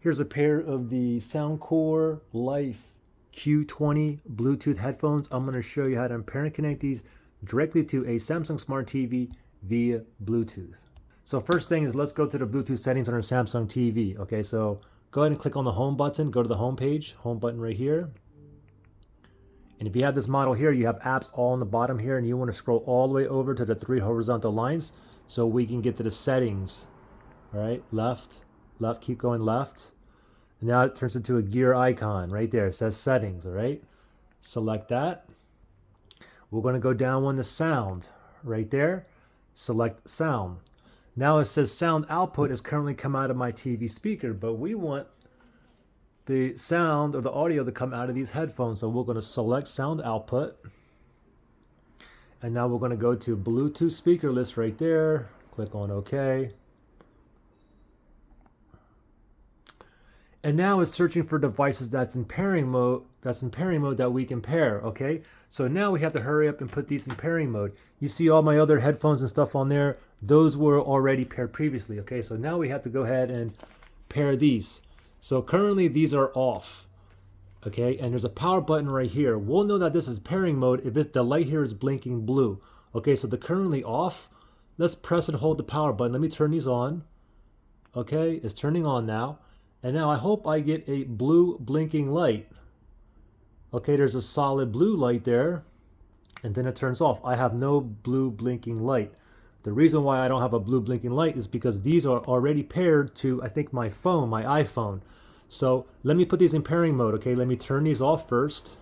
Here's a pair of the Soundcore Life Q20 Bluetooth headphones. I'm going to show you how to pair and connect these directly to a Samsung Smart TV via Bluetooth. So first thing is let's go to the Bluetooth settings on our Samsung TV. Okay, so go ahead and click on the home button, go to the home page, home button right here. And if you have this model here, you have apps all on the bottom here, and you want to scroll all the way over to the 3 horizontal lines so we can get to the settings. All right, left, left, keep going left. And now it turns into a gear icon right there. It says settings, all right? Select that. We're going to go down one to sound right there. Select sound. Now it says sound output is currently come out of my TV speaker, but we want the sound or the audio to come out of these headphones. So we're going to select sound output. And now we're going to go to Bluetooth speaker list right there. Click on OK. And now it's searching for devices that's in pairing mode, that we can pair, okay? So now we have to hurry up and put these in pairing mode. You see all my other headphones and stuff on there, those were already paired previously, okay? So now we have to go ahead and pair these. So currently these are off, okay? And there's a power button right here. We'll know that this is pairing mode if the light here is blinking blue. Okay, so they're currently off. Let's press and hold the power button. Let me turn these on. Okay, it's turning on now. And now I hope I get a blue blinking light. Okay, there's a solid blue light there. And then it turns off. I have no blue blinking light. The reason why I don't have a blue blinking light is because these are already paired to, I think, my phone, my iPhone. So let me put these in pairing mode. Okay, let me turn these off first.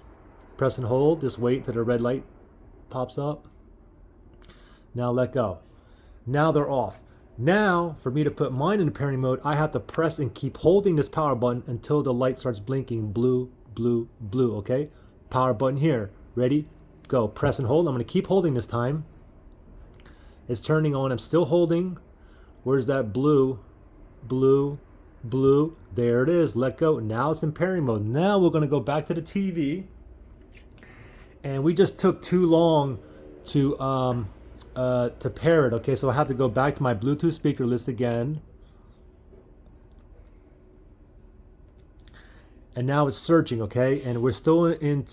Press and hold. Just wait till the red light pops up. Now let go. Now they're off. Now, for me to put mine in pairing mode, I have to press and keep holding this power button until the light starts blinking blue, blue, blue, okay? Power button here. Ready? Go. Press and hold. I'm going to keep holding this time. It's turning on. I'm still holding. Where's that blue, blue, blue? There it is. Let go. Now it's in pairing mode. Now we're going to go back to the TV. And we just took too long to pair it. Okay, so I have to go back to my Bluetooth speaker list again, and now it's searching. Okay, and we're still in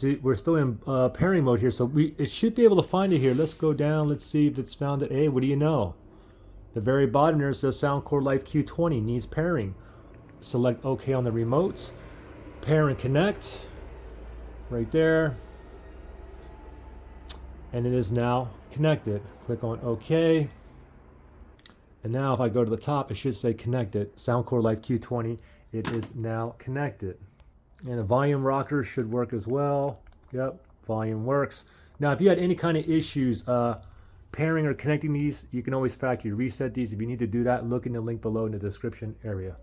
pairing mode here, so it should be able to find it here. Let's go down. Let's see if it's found it. Hey, what do you know? The very bottom there says Soundcore Life Q20 needs pairing. Select OK on the remotes. Pair and connect. Right there. And it is now connected. Click on OK. And now if I go to the top, it should say connected. Soundcore Life Q20. It is now connected. And the volume rocker should work as well. Yep, volume works. Now, if you had any kind of issues pairing or connecting these, you can always factory reset these. If you need to do that, look in the link below in the description area.